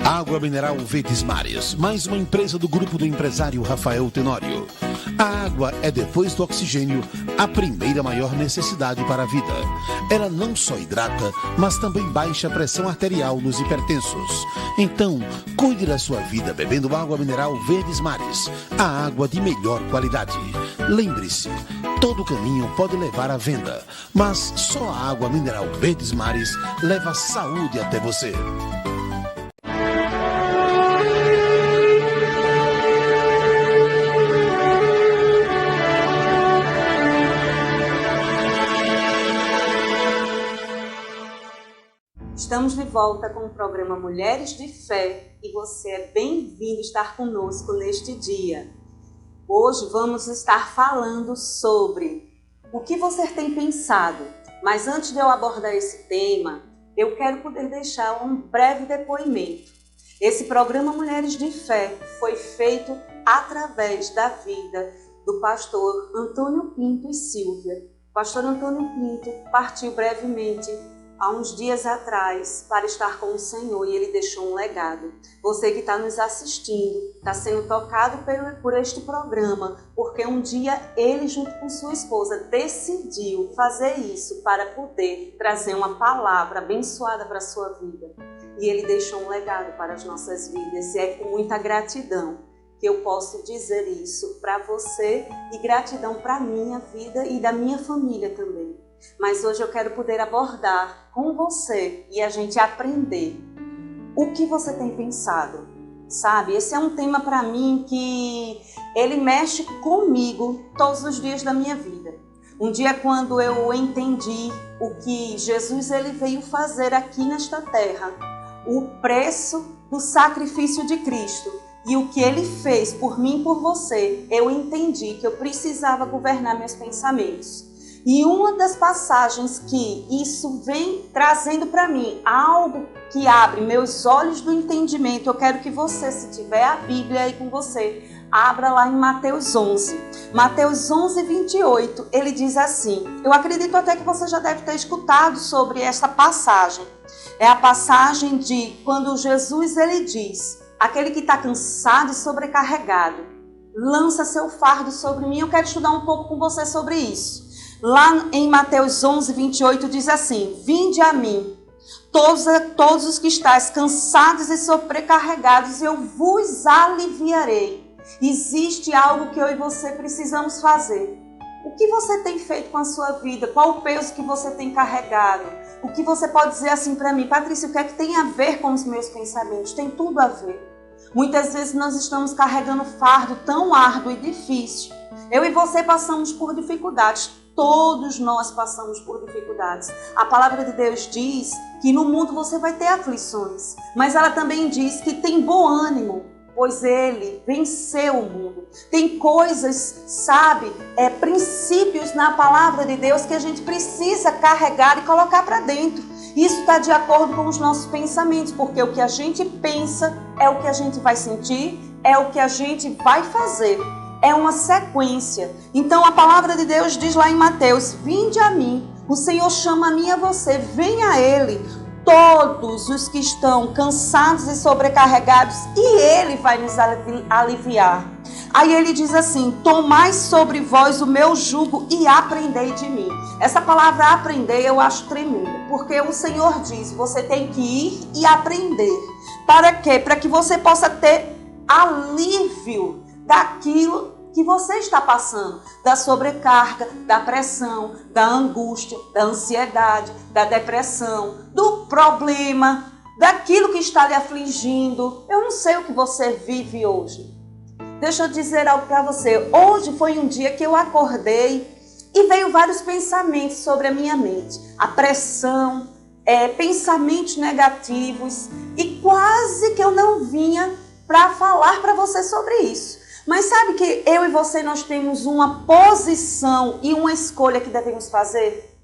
Água mineral Verdes Mares, mais uma empresa do grupo do empresário Rafael Tenório. A água é, depois do oxigênio, a primeira maior necessidade para a vida. Ela não só hidrata, mas também baixa a pressão arterial nos hipertensos. Então, cuide da sua vida bebendo água mineral Verdes Mares, a água de melhor qualidade. Lembre-se, todo caminho pode levar à venda, mas só a água mineral Verdes Mares leva saúde até você. Estamos de volta com o programa Mulheres de Fé e você é bem-vindo estar conosco neste dia. Hoje vamos estar falando sobre o que você tem pensado, mas antes de eu abordar esse tema, eu quero poder deixar um breve depoimento. Esse programa Mulheres de Fé foi feito através da vida do pastor Antônio Pinto e Silvia. O pastor Antônio Pinto partiu brevemente há uns dias atrás para estar com o Senhor e ele deixou um legado. Você que está nos assistindo, está sendo tocado por este programa, porque um dia ele, junto com sua esposa, decidiu fazer isso para poder trazer uma palavra abençoada para a sua vida. E ele deixou um legado para as nossas vidas e é com muita gratidão que eu posso dizer isso para você e gratidão para a minha vida e da minha família também. Mas hoje eu quero poder abordar com você e a gente aprender o que você tem pensado, sabe? Esse é um tema para mim que ele mexe comigo todos os dias da minha vida. Um dia quando eu entendi o que Jesus ele veio fazer aqui nesta terra, o preço do sacrifício de Cristo e o que ele fez por mim e por você, eu entendi que eu precisava governar meus pensamentos. E uma das passagens que isso vem trazendo para mim, algo que abre meus olhos do entendimento, eu quero que você, se tiver a Bíblia aí com você, abra lá em Mateus 11. Mateus 11, 28, ele diz assim, eu acredito até que você já deve ter escutado sobre esta passagem. É a passagem de quando Jesus ele diz, aquele que está cansado e sobrecarregado, lança seu fardo sobre mim. Eu quero estudar um pouco com você sobre isso. Lá em Mateus 11, 28 diz assim, vinde a mim, todos os que estáis cansados e sobrecarregados, eu vos aliviarei. Existe algo que eu e você precisamos fazer. O que você tem feito com a sua vida? Qual o peso que você tem carregado? O que você pode dizer assim para mim? Patrícia, o que é que tem a ver com os meus pensamentos? Tem tudo a ver. Muitas vezes nós estamos carregando fardo tão árduo e difícil. Eu e você passamos por dificuldades. Todos nós passamos por dificuldades. A palavra de Deus diz que no mundo você vai ter aflições, mas ela também diz que tem bom ânimo, pois ele venceu o mundo. Tem coisas, sabe, princípios na palavra de Deus que a gente precisa carregar e colocar para dentro. Isso está de acordo com os nossos pensamentos, porque o que a gente pensa é o que a gente vai sentir, é o que a gente vai fazer. É uma sequência. Então a palavra de Deus diz lá em Mateus, vinde a mim, o Senhor chama a mim e a você, venha a Ele, todos os que estão cansados e sobrecarregados, e Ele vai nos aliviar. Aí ele diz assim, tomai sobre vós o meu jugo e aprendei de mim. Essa palavra aprender eu acho tremenda, porque o Senhor diz, você tem que ir e aprender. Para quê? Para que você possa ter alívio daquilo que você está passando, da sobrecarga, da pressão, da angústia, da ansiedade, da depressão, do problema, daquilo que está lhe afligindo. Eu não sei o que você vive hoje. Deixa eu dizer algo para você. Hoje foi um dia que eu acordei e veio vários pensamentos sobre a minha mente. A pressão, pensamentos negativos, e quase que eu não vinha para falar para você sobre isso. Mas sabe que eu e você, nós temos uma posição e uma escolha que devemos fazer?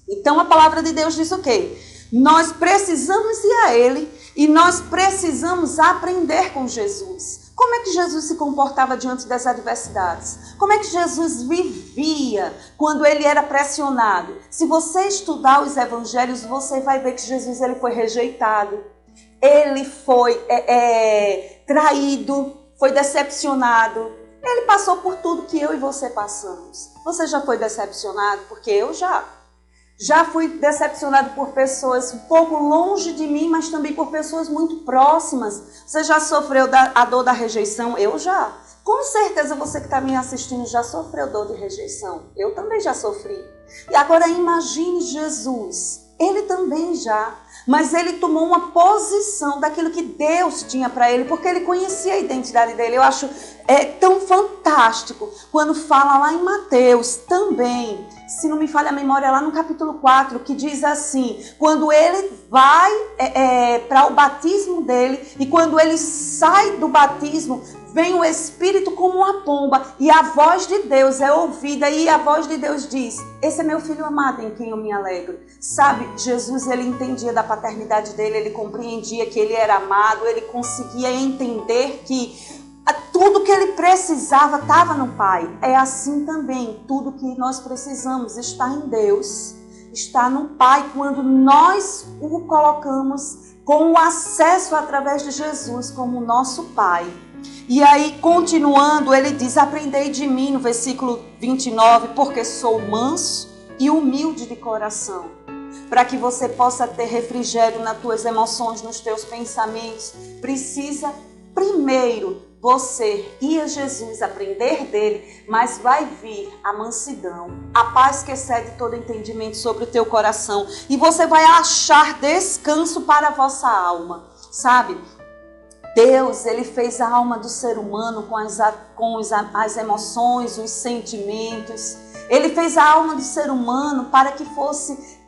Então a palavra de Deus diz o quê? Nós precisamos ir a Ele e nós precisamos aprender com Jesus. Como é que Jesus se comportava diante das adversidades? Como é que Jesus vivia quando ele era pressionado? Se você estudar os evangelhos, você vai ver que Jesus ele foi rejeitado. ele foi traído, foi decepcionado. Ele passou por tudo que eu e você passamos. Você já foi decepcionado? Porque eu já. Já fui decepcionado por pessoas um pouco longe de mim, mas também por pessoas muito próximas. Você já sofreu a dor da rejeição? Eu já. Com certeza você que está me assistindo já sofreu dor de rejeição. Eu também já sofri. E agora imagine Jesus. Ele também já. Mas ele tomou uma posição daquilo que Deus tinha para ele, porque ele conhecia a identidade dele. Eu acho tão fantástico quando fala lá em Mateus também, se não me falha a memória, lá no capítulo 4, que diz assim, quando ele vai para o batismo dele e quando ele sai do batismo, vem o Espírito como uma pomba e a voz de Deus é ouvida e a voz de Deus diz, esse é meu filho amado em quem eu me alegro. Sabe, Jesus, ele entendia da paternidade dele, ele compreendia que ele era amado, ele conseguia entender que tudo que ele precisava estava no Pai. É assim também, tudo que nós precisamos está em Deus, está no Pai, quando nós o colocamos com o acesso através de Jesus como nosso Pai. E aí, continuando, ele diz, aprendei de mim, no versículo 29, porque sou manso e humilde de coração, para que você possa ter refrigério nas tuas emoções, nos teus pensamentos. Precisa, primeiro, você ir a Jesus, aprender dele, mas vai vir a mansidão, a paz que excede todo entendimento sobre o teu coração. E você vai achar descanso para a vossa alma, sabe? Deus, ele fez a alma do ser humano com as emoções, os sentimentos. Ele fez a alma do ser humano para que fosse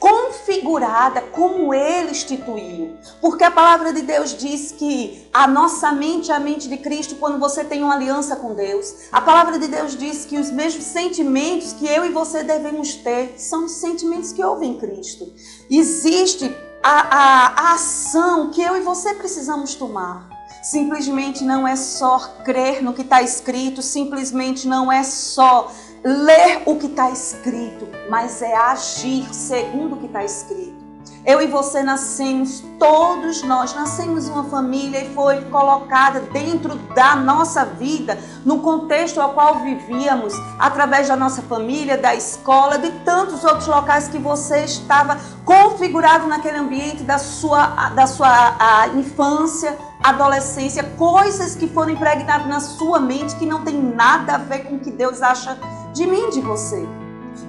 configurada como ele instituiu. Porque a palavra de Deus diz que a nossa mente é a mente de Cristo quando você tem uma aliança com Deus. A palavra de Deus diz que os mesmos sentimentos que eu e você devemos ter são os sentimentos que houve em Cristo. Existe a ação que eu e você precisamos tomar. Simplesmente não é só crer no que está escrito, simplesmente não é só ler o que está escrito, mas é agir segundo o que está escrito. Eu e você nascemos, todos nós nascemos em uma família e foi colocada dentro da nossa vida, no contexto ao qual vivíamos, através da nossa família, da escola, de tantos outros locais que você estava configurado naquele ambiente da sua infância, adolescência, coisas que foram impregnadas na sua mente que não tem nada a ver com o que Deus acha de mim, de você.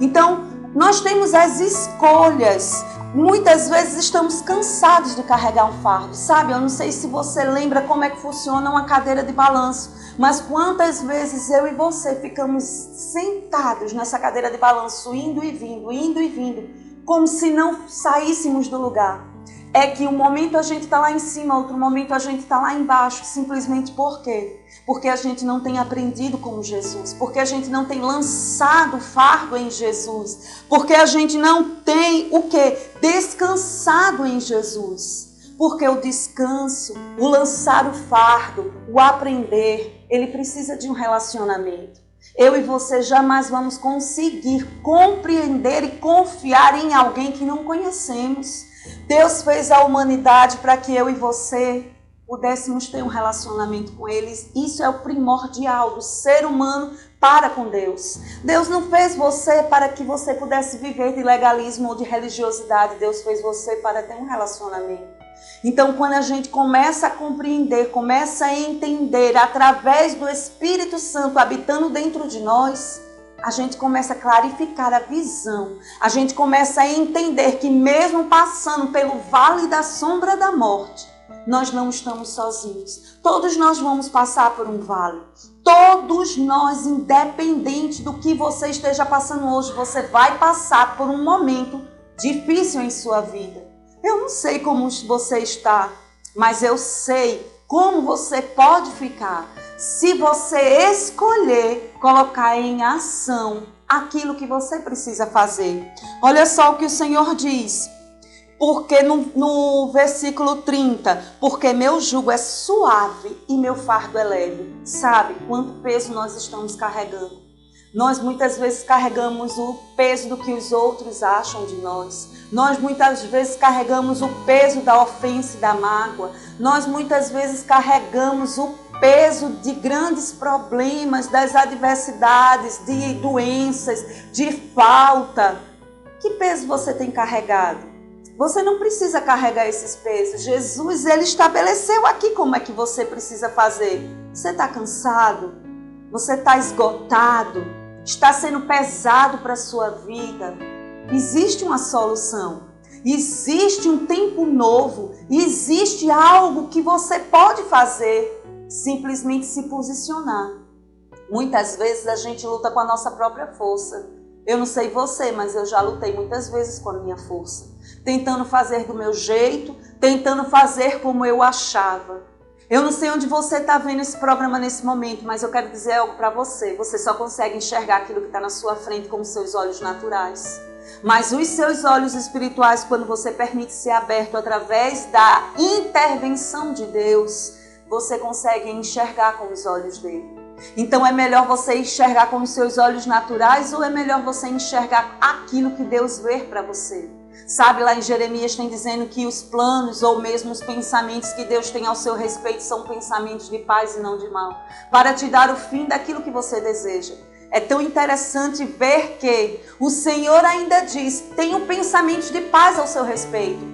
Então, nós temos as escolhas. Muitas vezes estamos cansados de carregar um fardo, sabe? Eu não sei se você lembra como é que funciona uma cadeira de balanço, mas quantas vezes eu e você ficamos sentados nessa cadeira de balanço, indo e vindo, como se não saíssemos do lugar. É que um momento a gente está lá em cima, outro momento a gente está lá embaixo, simplesmente por quê? Porque a gente não tem aprendido como Jesus, porque a gente não tem lançado o fardo em Jesus, porque a gente não tem o quê? Descansado em Jesus. Porque o descanso, o lançar o fardo, o aprender, ele precisa de um relacionamento. Eu e você jamais vamos conseguir compreender e confiar em alguém que não conhecemos. Deus fez a humanidade para que eu e você pudéssemos ter um relacionamento com eles. Isso é o primordial do ser humano para com Deus. Deus não fez você para que você pudesse viver de legalismo ou de religiosidade. Deus fez você para ter um relacionamento. Então, quando a gente começa a compreender, começa a entender através do Espírito Santo habitando dentro de nós, a gente começa a clarificar a visão. A gente começa a entender que mesmo passando pelo vale da sombra da morte, nós não estamos sozinhos. Todos nós vamos passar por um vale. Todos nós, independente do que você esteja passando hoje, você vai passar por um momento difícil em sua vida. Eu não sei como você está, mas eu sei como você pode ficar se você escolher colocar em ação aquilo que você precisa fazer. Olha só o que o Senhor diz. Porque no versículo 30, porque meu jugo é suave e meu fardo é leve. Sabe quanto peso nós estamos carregando? Nós muitas vezes carregamos o peso do que os outros acham de nós. Nós muitas vezes carregamos o peso da ofensa e da mágoa. Nós muitas vezes carregamos o peso de grandes problemas, das adversidades, de doenças, de falta. Que peso você tem carregado? Você não precisa carregar esses pesos. Jesus, ele estabeleceu aqui como é que você precisa fazer. Você está cansado? Você está esgotado? Está sendo pesado para a sua vida? Existe uma solução. Existe um tempo novo. Existe algo que você pode fazer. Simplesmente se posicionar. Muitas vezes a gente luta com a nossa própria força. Eu não sei você, mas eu já lutei muitas vezes com a minha força. Tentando fazer do meu jeito, tentando fazer como eu achava. Eu não sei onde você está vendo esse programa nesse momento, mas eu quero dizer algo para você. Você só consegue enxergar aquilo que está na sua frente com os seus olhos naturais. Mas os seus olhos espirituais, quando você permite ser aberto através da intervenção de Deus, você consegue enxergar com os olhos dele. Então é melhor você enxergar com os seus olhos naturais ou é melhor você enxergar aquilo que Deus vê para você? Sabe, lá em Jeremias tem dizendo que os planos ou mesmo os pensamentos que Deus tem ao seu respeito são pensamentos de paz e não de mal, para te dar o fim daquilo que você deseja. É tão interessante ver que o Senhor ainda diz, tem um pensamento de paz ao seu respeito.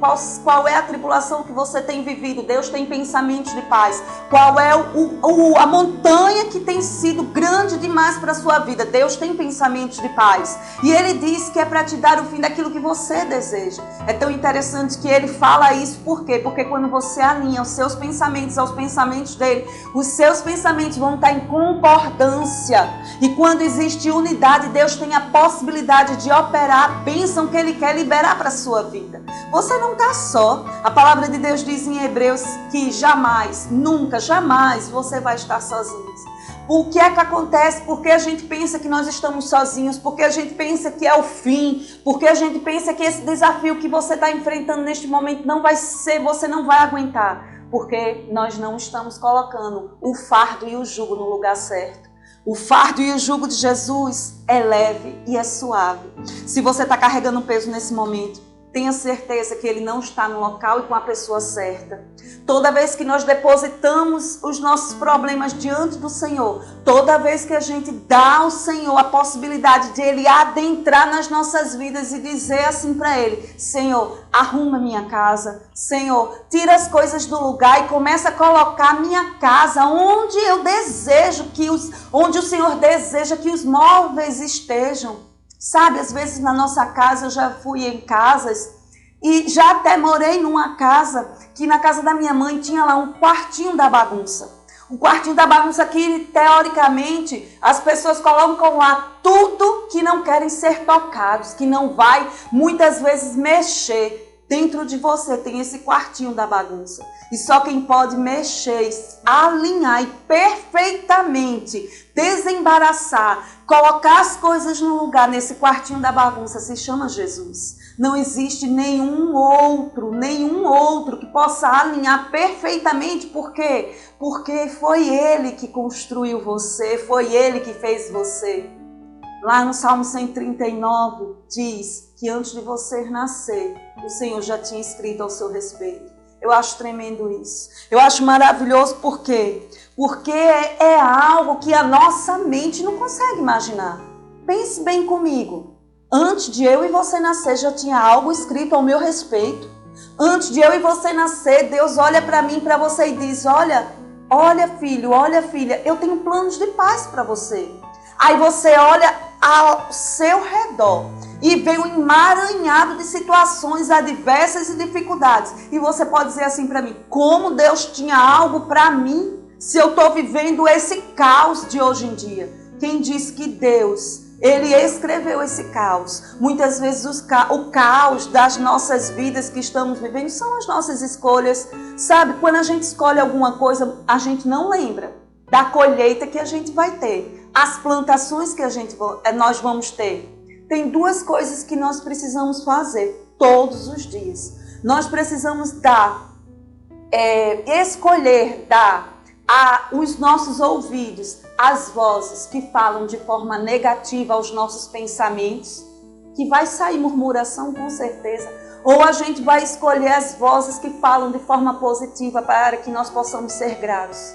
Qual é a tribulação que você tem vivido? Deus tem pensamentos de paz. Qual é a montanha que tem sido grande demais para a sua vida? Deus tem pensamentos de paz. E Ele diz que é para te dar o fim daquilo que você deseja. É tão interessante que Ele fala isso. Por quê? Porque quando você alinha os seus pensamentos aos pensamentos dEle, os seus pensamentos vão estar em concordância. E quando existe unidade, Deus tem a possibilidade de operar a bênção que Ele quer liberar para a sua vida. Você não está só. A palavra de Deus diz em Hebreus que jamais, nunca, jamais você vai estar sozinho. O que é que acontece? Porque a gente pensa que nós estamos sozinhos, porque a gente pensa que é o fim, porque a gente pensa que esse desafio que você está enfrentando neste momento não vai ser, você não vai aguentar, porque nós não estamos colocando o fardo e o jugo no lugar certo. O fardo e o jugo de Jesus é leve e é suave. Se você está carregando um peso nesse momento, tenha certeza que ele não está no local e com a pessoa certa. Toda vez que nós depositamos os nossos problemas diante do Senhor, toda vez que a gente dá ao Senhor a possibilidade de Ele adentrar nas nossas vidas e dizer assim para Ele, Senhor, arruma minha casa, Senhor, tira as coisas do lugar e começa a colocar a minha casa onde eu desejo onde o Senhor deseja que os móveis estejam. Sabe, às vezes na nossa casa, eu já fui em casas e já até morei numa casa que na casa da minha mãe tinha lá um quartinho da bagunça. O quartinho da bagunça que, teoricamente, as pessoas colocam lá tudo que não querem ser tocados, que não vai, muitas vezes, mexer. Dentro de você tem esse quartinho da bagunça. E só quem pode mexer, alinhar e perfeitamente desembaraçar, colocar as coisas no lugar nesse quartinho da bagunça se chama Jesus. Não existe nenhum outro que possa alinhar perfeitamente. Por quê? Porque foi Ele que construiu você, foi Ele que fez você. Lá no Salmo 139 diz que antes de você nascer, o Senhor já tinha escrito ao seu respeito. Eu acho tremendo isso. Eu acho maravilhoso. Por quê? Porque é algo que a nossa mente não consegue imaginar. Pense bem comigo. Antes de eu e você nascer, já tinha algo escrito ao meu respeito. Antes de eu e você nascer, Deus olha para mim, para você e diz, olha filho, olha filha, eu tenho planos de paz para você. Aí você olha ao seu redor e vem um emaranhado de situações adversas e dificuldades. E você pode dizer assim para mim, como Deus tinha algo para mim se eu estou vivendo esse caos de hoje em dia? Quem diz que Deus, Ele escreveu esse caos? Muitas vezes o caos das nossas vidas que estamos vivendo são as nossas escolhas. Sabe, quando a gente escolhe alguma coisa, a gente não lembra da colheita que a gente vai ter, as plantações que nós vamos ter. Tem duas coisas que nós precisamos fazer todos os dias. Nós precisamos escolher os nossos ouvidos, as vozes que falam de forma negativa aos nossos pensamentos, que vai sair murmuração com certeza. Ou a gente vai escolher as vozes que falam de forma positiva para que nós possamos ser gratos?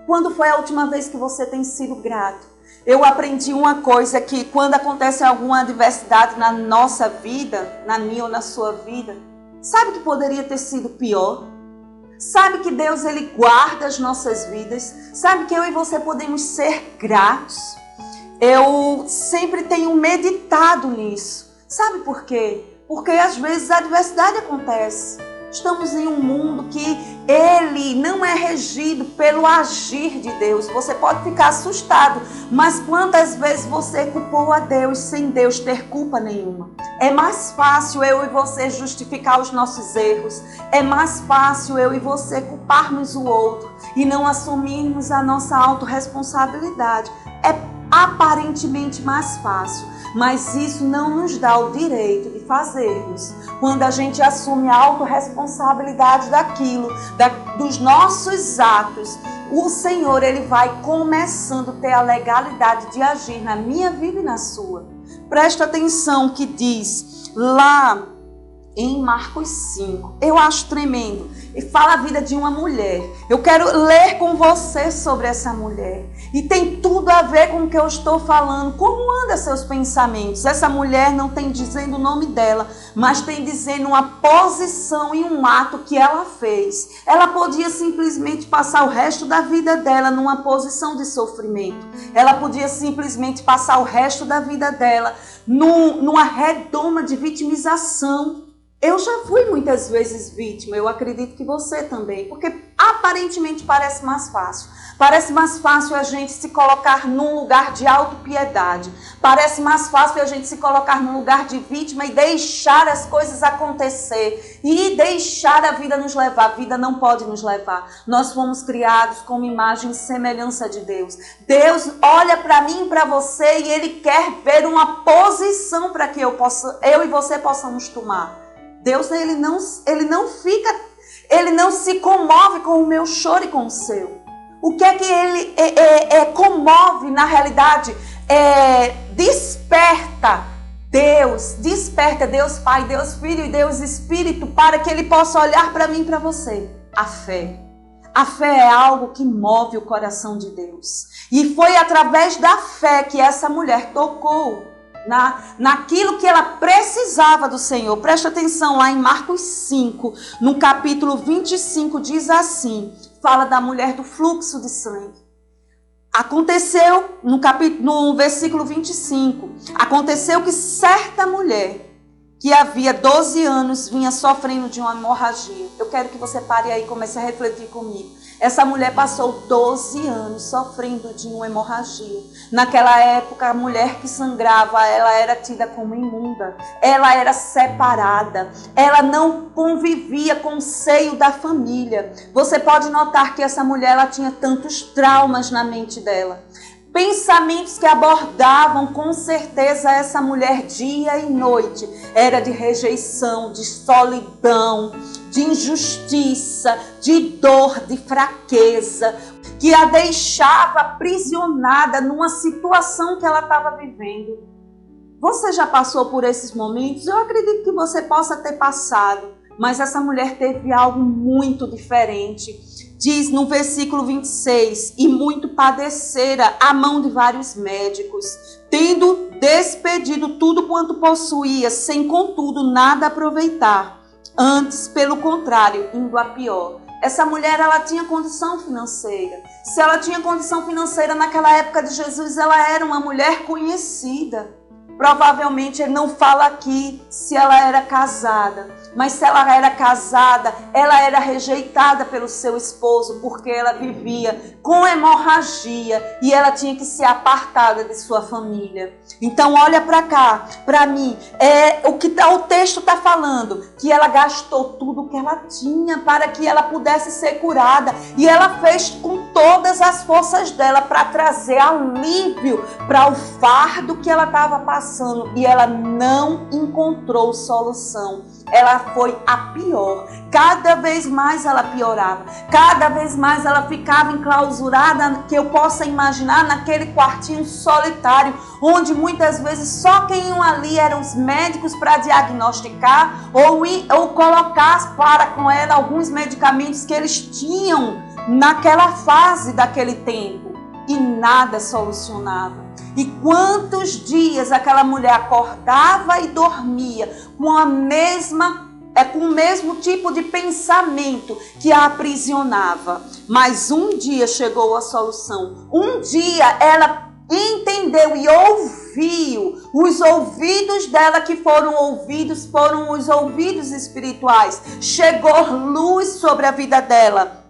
Quando foi a última vez que você tem sido grato? Eu aprendi uma coisa, que quando acontece alguma adversidade na nossa vida, na minha ou na sua vida, sabe que poderia ter sido pior? Sabe que Deus, Ele guarda as nossas vidas? Sabe que eu e você podemos ser gratos? Eu sempre tenho meditado nisso. Sabe por quê? Porque às vezes a adversidade acontece. Estamos em um mundo que ele não é regido pelo agir de Deus. Você pode ficar assustado, mas quantas vezes você culpou a Deus sem Deus ter culpa nenhuma? É mais fácil eu e você justificar os nossos erros. É mais fácil eu e você culparmos o outro e não assumirmos a nossa autorresponsabilidade. É aparentemente mais fácil, mas isso não nos dá o direito de fazermos. Quando a gente assume a autorresponsabilidade daquilo, dos nossos atos, o Senhor, Ele vai começando a ter a legalidade de agir na minha vida e na sua. Presta atenção que diz lá em Marcos 5, eu acho tremendo, e fala a vida de uma mulher. Eu quero ler com você sobre essa mulher, e tem tudo a ver com o que eu estou falando. Como anda seus pensamentos? Essa mulher não tem dizendo o nome dela, mas tem dizendo uma posição e um ato que ela fez. Ela podia simplesmente passar o resto da vida dela numa posição de sofrimento. Ela podia simplesmente passar o resto da vida dela numa redoma de vitimização. Eu já fui muitas vezes vítima, eu acredito que você também, porque aparentemente parece mais fácil. Parece mais fácil a gente se colocar num lugar de autopiedade. Parece mais fácil a gente se colocar num lugar de vítima e deixar as coisas acontecer. E deixar a vida nos levar. A vida não pode nos levar. Nós fomos criados como imagem e semelhança de Deus. Deus olha para mim e para você e Ele quer ver uma posição para que eu e você possamos tomar. Deus, ele não se comove com o meu choro e com o seu. O que é que ele comove na realidade? Desperta Deus Pai, Deus Filho e Deus Espírito para que Ele possa olhar para mim e para você. A fé. A fé é algo que move o coração de Deus. E foi através da fé que essa mulher tocou naquilo que ela precisava do Senhor. Presta atenção lá em Marcos 5, no capítulo 25, diz fala da mulher do fluxo de sangue. Aconteceu, no versículo 25, aconteceu que certa mulher, que havia 12 anos, vinha sofrendo de uma hemorragia. Eu quero que você pare aí e comece a refletir comigo. Essa mulher passou 12 anos sofrendo de uma hemorragia. Naquela época, a mulher que sangrava, ela era tida como imunda. Ela era separada. Ela não convivia com o seio da família. Você pode notar que essa mulher ela tinha tantos traumas na mente dela. Pensamentos que abordavam com certeza essa mulher dia e noite. Era de rejeição, de solidão, de injustiça, de dor, de fraqueza, que a deixava aprisionada numa situação que ela estava vivendo. Você já passou por esses momentos? Eu acredito que você possa ter passado, mas essa mulher teve algo muito diferente. Diz no versículo 26, e muito padecera à mão de vários médicos, tendo despedido tudo quanto possuía, sem contudo nada aproveitar. Antes, pelo contrário, indo a pior. Essa mulher, ela tinha condição financeira. Se ela tinha condição financeira naquela época de Jesus, ela era uma mulher conhecida. Provavelmente ele não fala aqui se ela era casada, mas se ela era casada, ela era rejeitada pelo seu esposo porque ela vivia com hemorragia e ela tinha que ser apartada de sua família. Então olha para cá, para mim, o texto está falando, que ela gastou tudo que ela tinha para que ela pudesse ser curada e ela fez com todo todas as forças dela para trazer alívio para o fardo que ela estava passando, e ela não encontrou solução. Ela foi a pior. Cada vez mais ela piorava. Cada vez mais ela ficava enclausurada, que eu possa imaginar, naquele quartinho solitário, onde muitas vezes só quem iam ali eram os médicos para diagnosticar ou colocar para com ela alguns medicamentos que eles tinham naquela fase daquele tempo. E nada solucionava. E quantos dias aquela mulher acordava e dormia com o mesmo tipo de pensamento que a aprisionava. Mas um dia chegou a solução. Um dia ela entendeu e ouviu. Os ouvidos dela que foram ouvidos foram os ouvidos espirituais. Chegou luz sobre a vida dela.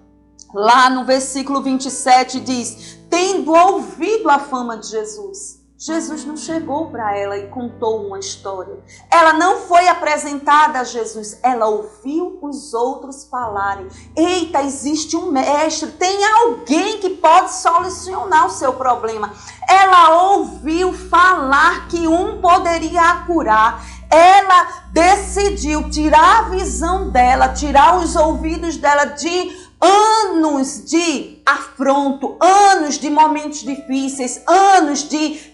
Lá no versículo 27 diz: tendo ouvido a fama de Jesus. Jesus não chegou para ela e contou uma história. Ela não foi apresentada a Jesus. Ela ouviu os outros falarem. Eita, existe um mestre. Tem alguém que pode solucionar o seu problema. Ela ouviu falar que um poderia a curar. Ela decidiu tirar a visão dela, tirar os ouvidos dela de anos de afronto, anos de momentos difíceis, anos de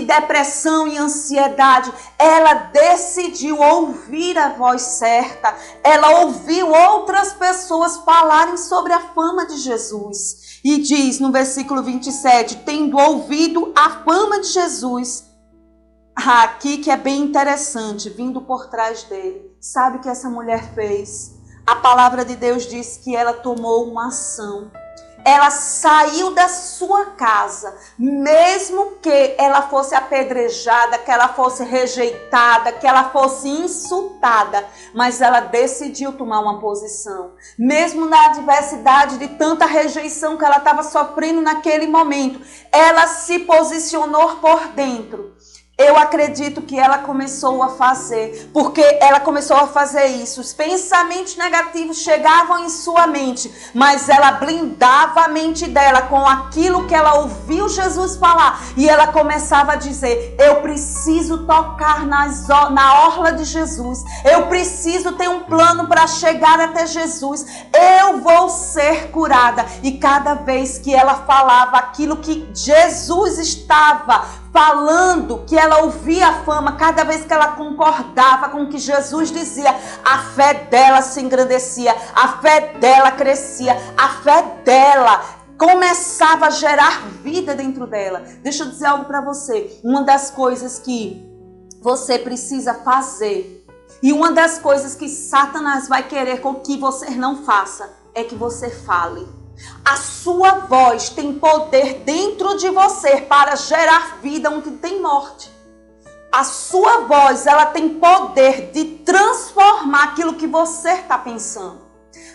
depressão e ansiedade. Ela decidiu ouvir a voz certa. Ela ouviu outras pessoas falarem sobre a fama de Jesus. E diz no versículo 27, tendo ouvido a fama de Jesus, aqui que é bem interessante, vindo por trás dele. Sabe o que essa mulher fez? A palavra de Deus diz que ela tomou uma ação. Ela saiu da sua casa, mesmo que ela fosse apedrejada, que ela fosse rejeitada, que ela fosse insultada, mas ela decidiu tomar uma posição. Mesmo na adversidade de tanta rejeição que ela estava sofrendo naquele momento, ela se posicionou por dentro. Eu acredito que ela começou a fazer, porque ela começou a fazer isso. Os pensamentos negativos chegavam em sua mente, mas ela blindava a mente dela com aquilo que ela ouviu Jesus falar. E ela começava a dizer: eu preciso tocar na orla de Jesus. Eu preciso ter um plano para chegar até Jesus. Eu vou ser curada. E cada vez que ela falava aquilo que Jesus estava falando, que ela ouvia a fama, cada vez que ela concordava com o que Jesus dizia, a fé dela se engrandecia, a fé dela crescia, a fé dela começava a gerar vida dentro dela. Deixa eu dizer algo para você. Uma das coisas que você precisa fazer, e uma das coisas que Satanás vai querer com que você não faça, é que você fale. A sua voz tem poder dentro de você para gerar vida onde tem morte. A sua voz, ela tem poder de transformar aquilo que você está pensando.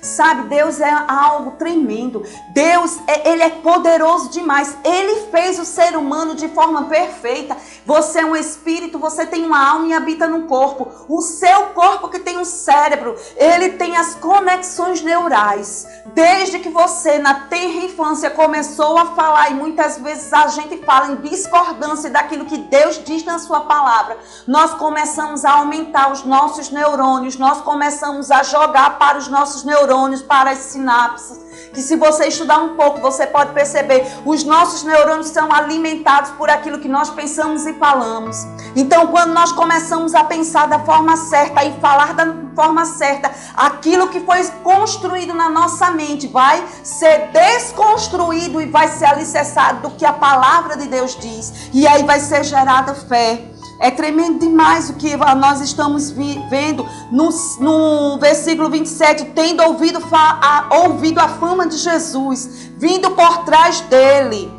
Sabe, Deus é algo tremendo. Deus, Ele é poderoso demais. Ele fez o ser humano de forma perfeita. Você é um espírito, você tem uma alma e habita no corpo. O seu corpo que tem um cérebro, ele tem as conexões neurais. Desde que você, na tenra infância, começou a falar, e muitas vezes a gente fala em discordância daquilo que Deus diz na sua palavra, nós começamos a aumentar os nossos neurônios, nós começamos a jogar para os nossos neurônios, para as sinapses, que se você estudar um pouco, você pode perceber, os nossos neurônios são alimentados por aquilo que nós pensamos e falamos. Então, quando nós começamos a pensar da forma certa e falar da forma certa, aquilo que foi construído na nossa mente vai ser desconstruído e vai ser alicerçado do que a palavra de Deus diz. E aí vai ser gerada fé. É tremendo demais o que nós estamos vendo no versículo 27. Tendo ouvido a fama de Jesus, vindo por trás dele,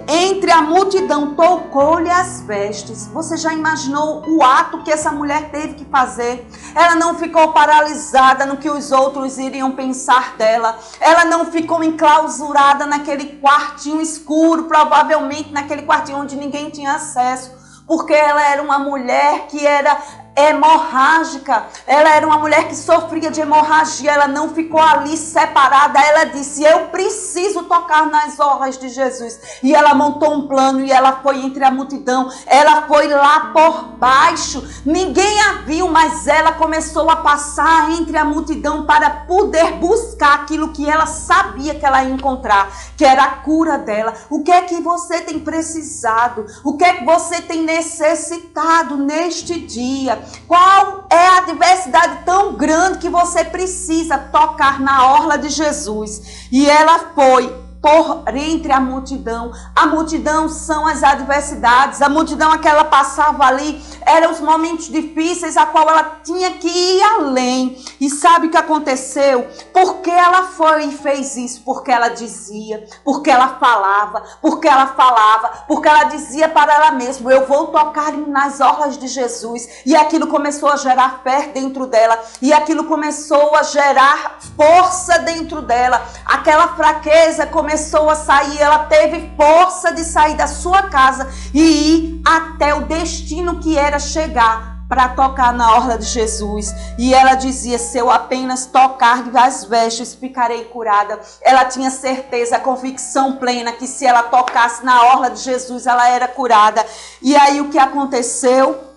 entre a multidão, tocou-lhe as vestes. Você já imaginou o ato que essa mulher teve que fazer? Ela não ficou paralisada no que os outros iriam pensar dela. Ela não ficou enclausurada naquele quartinho escuro, provavelmente naquele quartinho onde ninguém tinha acesso. Porque ela era uma mulher que era hemorrágica. Ela era uma mulher que sofria de hemorragia. Ela não ficou ali separada. Ela disse: eu preciso tocar nas orlas de Jesus. E ela montou um plano e ela foi entre a multidão. Ela foi lá por baixo. Ninguém a viu, mas ela começou a passar entre a multidão para poder buscar aquilo que ela sabia que ela ia encontrar, que era a cura dela. O que é que você tem precisado? O que é que você tem necessitado neste dia? Qual é a adversidade tão grande que você precisa tocar na orla de Jesus? E ela foi por entre a multidão. A multidão são as adversidades. A multidão a que ela passava ali eram os momentos difíceis a qual ela tinha que ir além. E sabe o que aconteceu? Porque ela foi e fez isso? Porque ela dizia, porque ela falava, porque ela dizia para ela mesma: eu vou tocar nas orlas de Jesus. E aquilo começou a gerar fé dentro dela. E aquilo começou a gerar força dentro dela. Aquela fraqueza começou a sair. Ela teve força de sair da sua casa e ir até o destino que era chegar para tocar na orla de Jesus. E ela dizia: se eu apenas tocar as vestes, ficarei curada. Ela tinha certeza, a convicção plena que se ela tocasse na orla de Jesus, ela era curada. E aí o que aconteceu?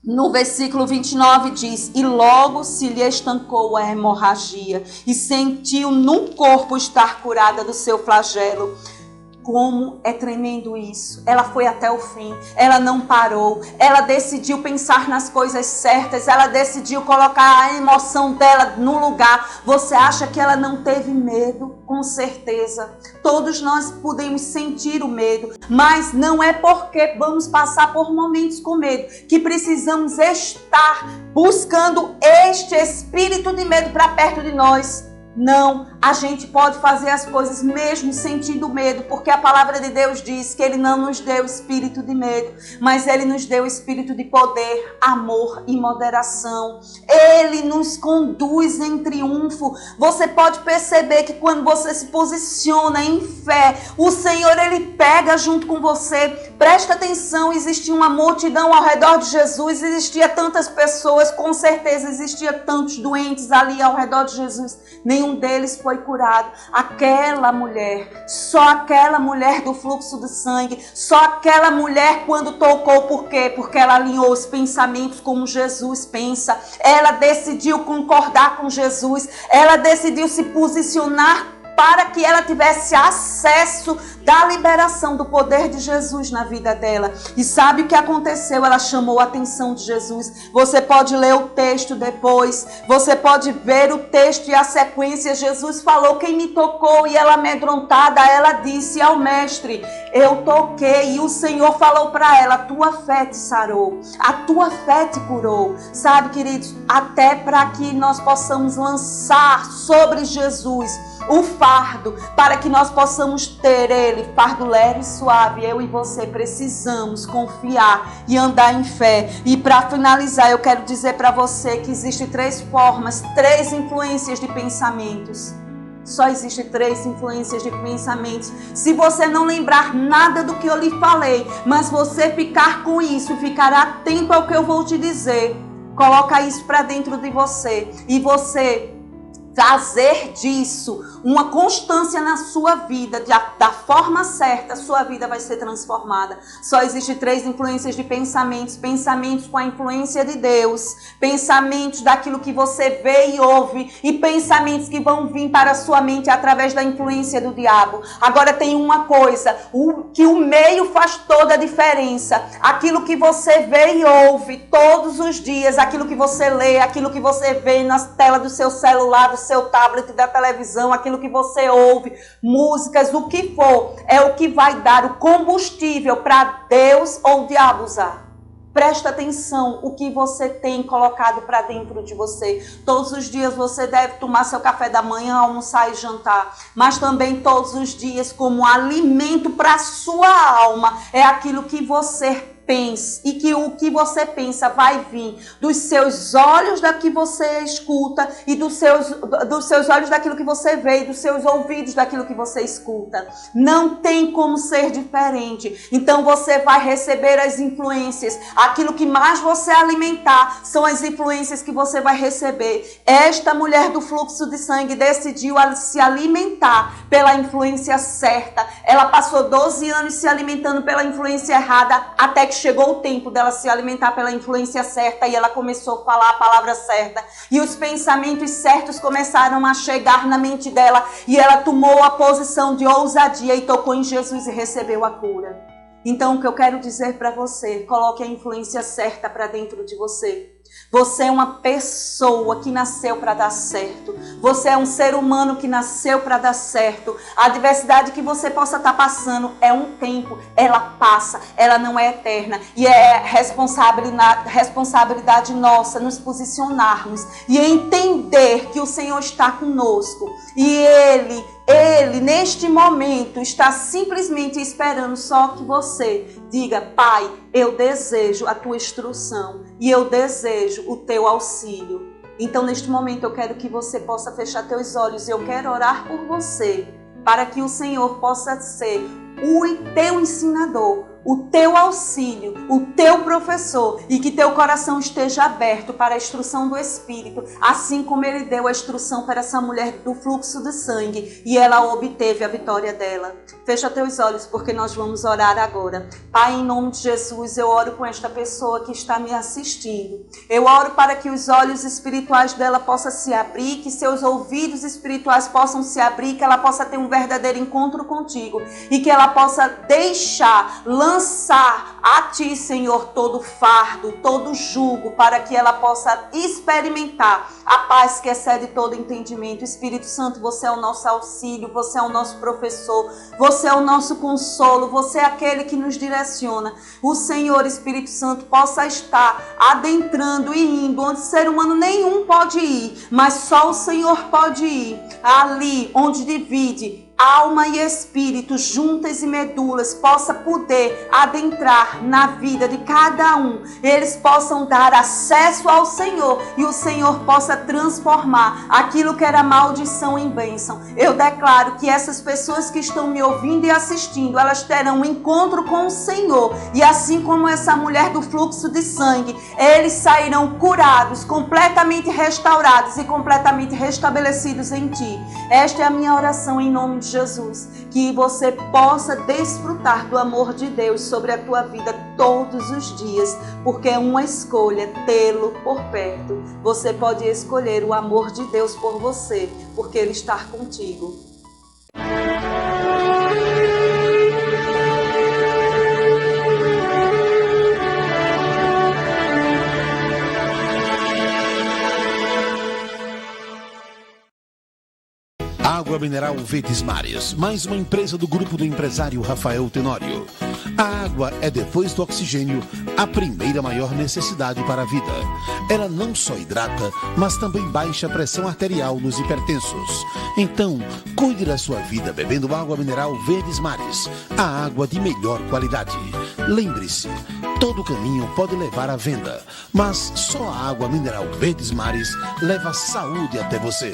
No versículo 29 diz: e logo se lhe estancou a hemorragia e sentiu no corpo estar curada do seu flagelo. Como é tremendo isso. Ela foi até o fim, ela não parou, ela decidiu pensar nas coisas certas, ela decidiu colocar a emoção dela no lugar. Você acha que ela não teve medo? Com certeza. Todos nós podemos sentir o medo, mas não é porque vamos passar por momentos com medo que precisamos estar buscando este espírito de medo para perto de nós. Não, a gente pode fazer as coisas mesmo sentindo medo, porque a palavra de Deus diz que Ele não nos deu espírito de medo, mas Ele nos deu espírito de poder, amor e moderação. Ele nos conduz em triunfo. Você pode perceber que quando você se posiciona em fé, o Senhor, Ele pega junto com você. Presta atenção, existia uma multidão ao redor de Jesus, existia tantas pessoas, com certeza existia tantos doentes ali ao redor de Jesus. Nenhum deles foi curado. Aquela mulher, só aquela mulher do fluxo de sangue, só aquela mulher quando tocou, por quê? Porque ela alinhou os pensamentos como Jesus pensa. Ela decidiu concordar com Jesus. Ela decidiu se posicionar para que ela tivesse acesso da liberação do poder de Jesus na vida dela. E sabe o que aconteceu? Ela chamou a atenção de Jesus. Você pode ler o texto depois, você pode ver o texto e a sequência. Jesus falou: quem me tocou? E ela, amedrontada, ela disse ao mestre: eu toquei. E o Senhor falou para ela: tua fé te sarou, a tua fé te curou. Sabe, queridos, até para que nós possamos lançar sobre Jesus o fardo, para que nós possamos ter ele, fardo leve e suave, eu e você precisamos confiar e andar em fé. E para finalizar, eu quero dizer para você que existem 3 formas, 3 influências de pensamentos. Só existem 3 influências de pensamentos. Se você não lembrar nada do que eu lhe falei, mas você ficar com isso, ficar atento ao que eu vou te dizer, coloca isso para dentro de você e você trazer disso uma constância na sua vida, da forma certa, a sua vida vai ser transformada. Só existem 3 influências de pensamentos: pensamentos com a influência de Deus, pensamentos daquilo que você vê e ouve, e pensamentos que vão vir para a sua mente através da influência do diabo. Agora tem uma coisa, que o meio faz toda a diferença. Aquilo que você vê e ouve todos os dias, aquilo que você lê, aquilo que você vê na tela do seu celular, do seu tablet, da televisão, aquilo que você ouve, músicas, o que for, é o que vai dar o combustível para Deus ou o diabo usar. Presta atenção o que você tem colocado para dentro de você. Todos os dias você deve tomar seu café da manhã, almoçar e jantar. Mas também todos os dias, como alimento para a sua alma, é aquilo que você pense e que o que você pensa vai vir dos seus olhos da que você escuta e dos seus olhos daquilo que você vê e dos seus ouvidos daquilo que você escuta. Não tem como ser diferente. Então você vai receber as influências. Aquilo que mais você alimentar são as influências que você vai receber. Esta mulher do fluxo de sangue decidiu se alimentar pela influência certa. Ela passou 12 anos se alimentando pela influência errada, até que chegou o tempo dela se alimentar pela influência certa e ela começou a falar a palavra certa. E os pensamentos certos começaram a chegar na mente dela e ela tomou a posição de ousadia e tocou em Jesus e recebeu a cura. Então, o que eu quero dizer para você, coloque a influência certa para dentro de você. Você é uma pessoa que nasceu para dar certo. Você é um ser humano que nasceu para dar certo. A adversidade que você possa estar passando é um tempo. Ela passa, ela não é eterna. E é responsabilidade nossa nos posicionarmos e entender que o Senhor está conosco. E Ele, neste momento, está simplesmente esperando só que você diga: Pai, eu desejo a tua instrução e eu desejo o teu auxílio. Então, neste momento, eu quero que você possa fechar teus olhos e eu quero orar por você, para que o Senhor possa ser o teu ensinador, o teu auxílio, o teu professor, e que teu coração esteja aberto para a instrução do Espírito, assim como ele deu a instrução para essa mulher do fluxo de sangue e ela obteve a vitória dela. Fecha teus olhos, porque nós vamos orar agora. Pai, em nome de Jesus, eu oro com esta pessoa que está me assistindo. Eu oro para que os olhos espirituais dela possam se abrir, que seus ouvidos espirituais possam se abrir, que ela possa ter um verdadeiro encontro contigo e que ela possa deixar, lançar a ti, Senhor, todo fardo, todo jugo, para que ela possa experimentar a paz que excede todo entendimento. Espírito Santo, você é o nosso auxílio, você é o nosso professor, você é o nosso consolo, você é aquele que nos direciona. O Senhor, Espírito Santo, possa estar adentrando e indo onde ser humano nenhum pode ir, mas só o Senhor pode ir, ali onde divide alma e espírito, juntas e medulas, possa poder adentrar na vida de cada um. Eles possam dar acesso ao Senhor e o Senhor possa transformar aquilo que era maldição em bênção. Eu declaro que essas pessoas que estão me ouvindo e assistindo, elas terão um encontro com o Senhor. E assim como essa mulher do fluxo de sangue, eles sairão curados, completamente restaurados e completamente restabelecidos em Ti. Esta é a minha oração em nome de Jesus, que você possa desfrutar do amor de Deus sobre a tua vida todos os dias, porque é uma escolha tê-lo por perto. Você pode escolher o amor de Deus por você, porque Ele está contigo. Água mineral Verdes Mares, mais uma empresa do grupo do empresário Rafael Tenório. A água é, depois do oxigênio, a primeira maior necessidade para a vida. Ela não só hidrata, mas também baixa a pressão arterial nos hipertensos. Então, cuide da sua vida bebendo água mineral Verdes Mares, a água de melhor qualidade. Lembre-se, todo caminho pode levar à venda, mas só a água mineral Verdes Mares leva saúde até você.